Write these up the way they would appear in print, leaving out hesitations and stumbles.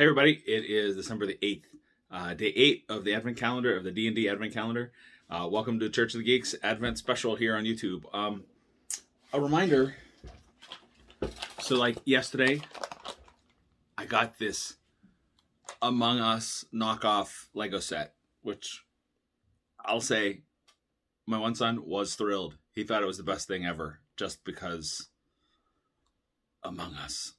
Hey everybody, it is December the 8th, day 8 of the Advent calendar, of the D&D Advent calendar. Welcome to Church of the Geeks Advent special here on YouTube. A reminder, so like yesterday, I got this Among Us knockoff Lego set, which I'll say my one son was thrilled. He thought it was the best thing ever, just because Among Us.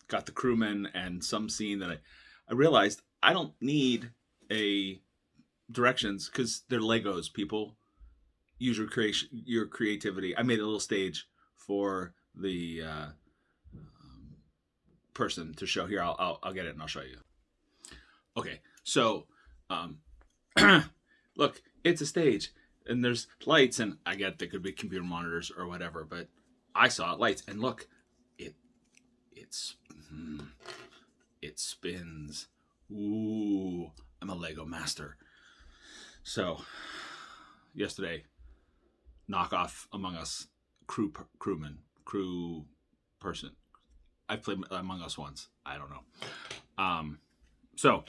Got the crewmen and some scene that I realized I don't need a directions because they're Legos. People use your creativity. I made a little stage for the person to show here. I'll get it and I'll show you. Okay, so look, it's a stage and there's lights, and I get there could be computer monitors or whatever, but I saw lights and look, it spins. Ooh, I'm a Lego master. So, yesterday, knockoff Among Us crew person. I've played Among Us once. I don't know. So,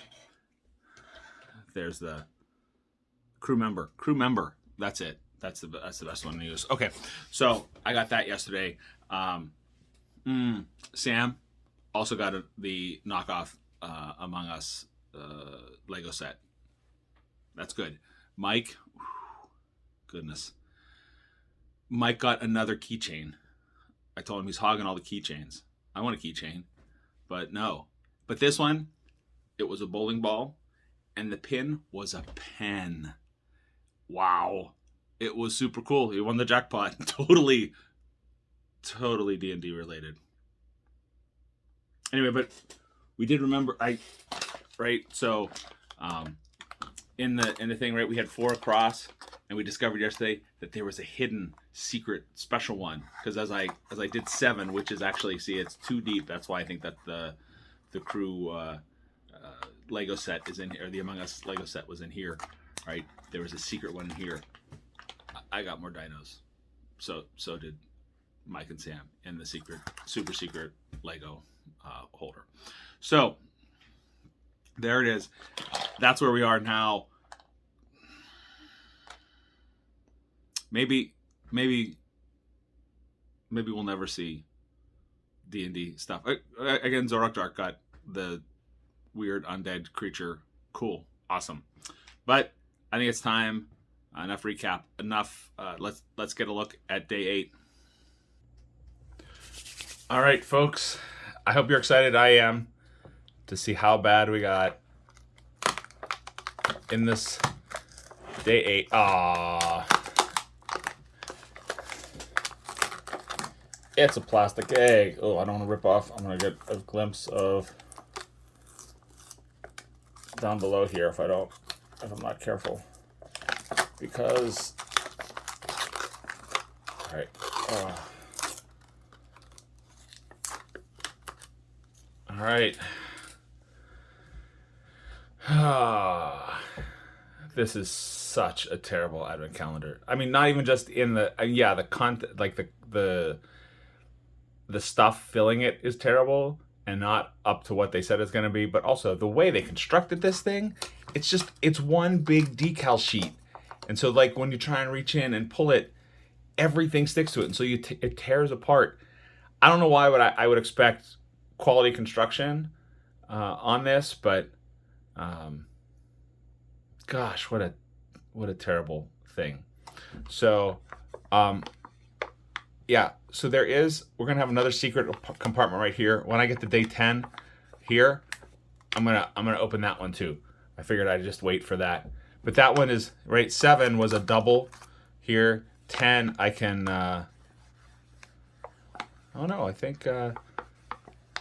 there's the crew member. That's it. That's the best one to use. Okay, so I got that yesterday. Sam also got the knockoff Among Us Lego set. That's good. Mike, goodness. Mike got another keychain. I told him he's hogging all the keychains. I want a keychain, but no. But this one, it was a bowling ball, and the pin was a pen. Wow. It was super cool. He won the jackpot. Totally D&D related. Anyway, but we did remember so in the thing, right, we had 4 across, and we discovered yesterday that there was a hidden secret special one, because as I did 7, which is actually, see, it's too deep. That's why I think that the crew Lego set is in here, or the Among Us Lego set was in here, right? There was a secret one here. I got more dinos, so did Mike and Sam in the super secret Lego holder. So there it is. That's where we are now. Maybe we'll never see D&D stuff again. Zorak Dark got the weird undead creature. Cool, awesome. But I think it's time. Enough recap. Enough. Let's get a look at day 8. All right, folks. I hope you're excited. I am, to see how bad we got in this day 8. It's a plastic egg. Oh, I don't want to rip off. I'm going to get a glimpse of down below here if I'm not careful. Because, all right. All right. This is such a terrible Advent calendar. I mean, not even just in the the content, like the stuff filling it is terrible and not up to what they said it's going to be, but also the way they constructed this thing, it's one big decal sheet. And so like when you try and reach in and pull it, everything sticks to it. And so it tears apart. I don't know why I would expect quality construction on this, but gosh, what a terrible thing. So so we're gonna have another secret compartment right here. When I get to day 10 here, I'm gonna open that one too. I figured I'd just wait for that. But that one is right. 7 was a double here. 10 I can I think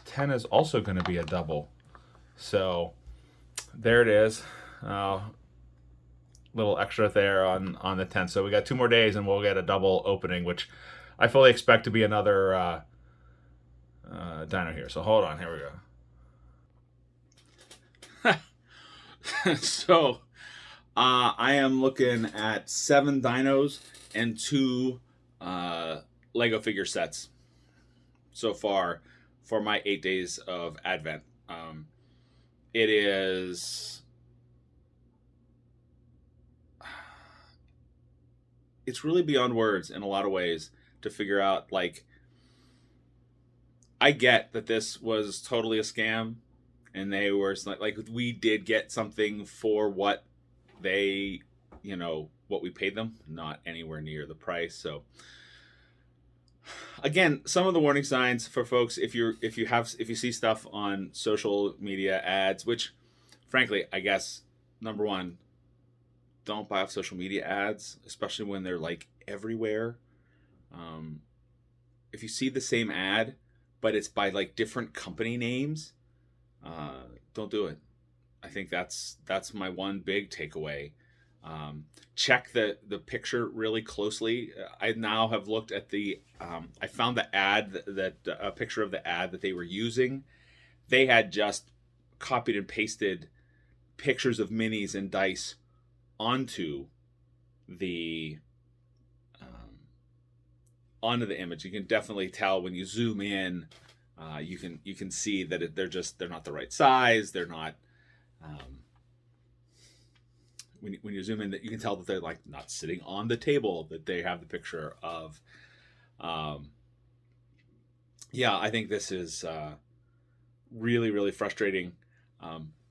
10 is also going to be a double. So there it is. Little extra there on the 10. So we got 2 more days and we'll get a double opening, which I fully expect to be another dino here. So hold on, here we go. So I am looking at 7 dinos and 2 Lego figure sets so far for my 8 days of Advent. It is, it's really beyond words in a lot of ways to figure out, like, I get that this was totally a scam, and they were like we did get something for what they, what we paid them, not anywhere near the price. So again, some of the warning signs for folks, if you see stuff on social media ads, which frankly, I guess, number one, don't buy off social media ads, especially when they're like everywhere. If you see the same ad, but it's by like different company names, don't do it. I think that's my one big takeaway. Check the picture really closely. I now have looked at I found the ad, that a picture of the ad that they were using. They had just copied and pasted pictures of minis and dice onto the image. You can definitely tell when you zoom in. You can see that they're not the right size. They're not. When you zoom in, that you can tell that they're like not sitting on the table that they have the picture of. Yeah, I think this is really, really frustrating.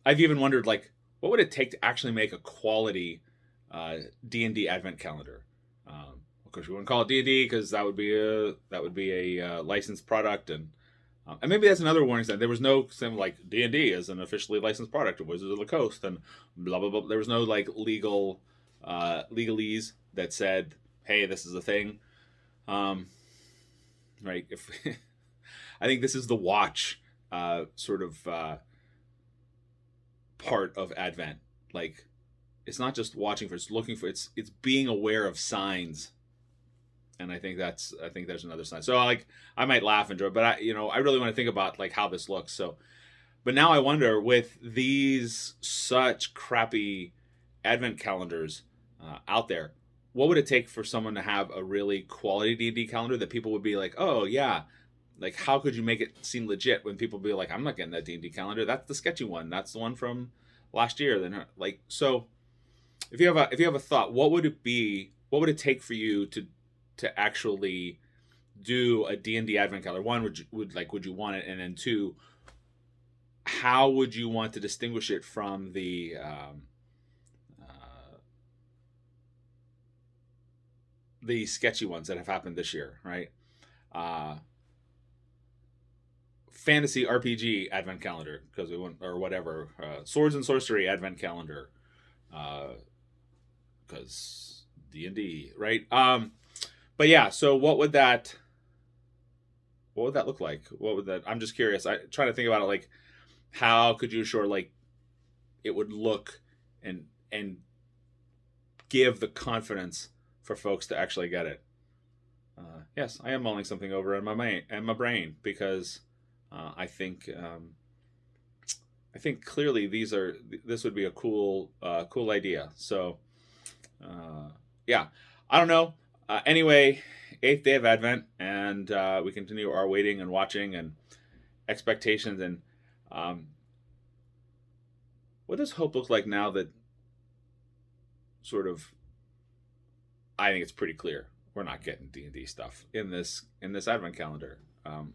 I've even wondered, like, what would it take to actually make a quality D&D Advent calendar? Of course, we wouldn't call it D&D because that would be a licensed product, and maybe that's another warning sign. There was no thing like D&D is an officially licensed product of Wizards of the Coast, and blah blah blah. There was no like legalese that said, "Hey, this is a thing." Right? If I think this is the watch sort of part of Advent. Like, it's not just watching for; it's looking for. It's being aware of signs. And I think there's another sign. So like I might laugh and joke, but I really want to think about like how this looks. So, but now I wonder, with these such crappy Advent calendars out there, what would it take for someone to have a really quality D&D calendar that people would be like, oh yeah, like how could you make it seem legit when people be like, I'm not getting that D&D calendar. That's the sketchy one. That's the one from last year. Then like, so if you have a thought, what would it be? What would it take for you to actually do a D&D Advent calendar? One, would you want it? And then two, how would you want to distinguish it from the sketchy ones that have happened this year, right? Fantasy RPG Advent calendar, because we want, or whatever, Swords and Sorcery Advent calendar, because D&D, right? But yeah, so what would that look like? I'm just curious. I try to think about it, like, how could you assure like it would look and give the confidence for folks to actually get it. Yes, I am mulling something over in my brain because I think clearly this would be a cool idea. So yeah, I don't know. Anyway, 8th day of Advent, and we continue our waiting and watching and expectations. And what does hope look like now that sort of, I think it's pretty clear we're not getting D&D stuff in this Advent calendar.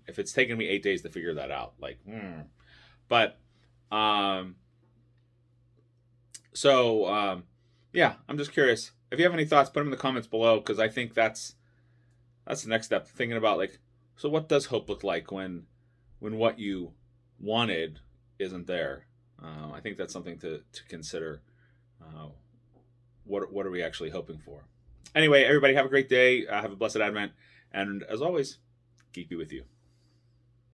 If it's taken me 8 days to figure that out, like, but yeah, I'm just curious. If you have any thoughts, put them in the comments below, because I think that's the next step. Thinking about, like, so what does hope look like when what you wanted isn't there? I think that's something to consider. What are we actually hoping for? Anyway, everybody have a great day. Have a blessed Advent, and as always, geek be with you.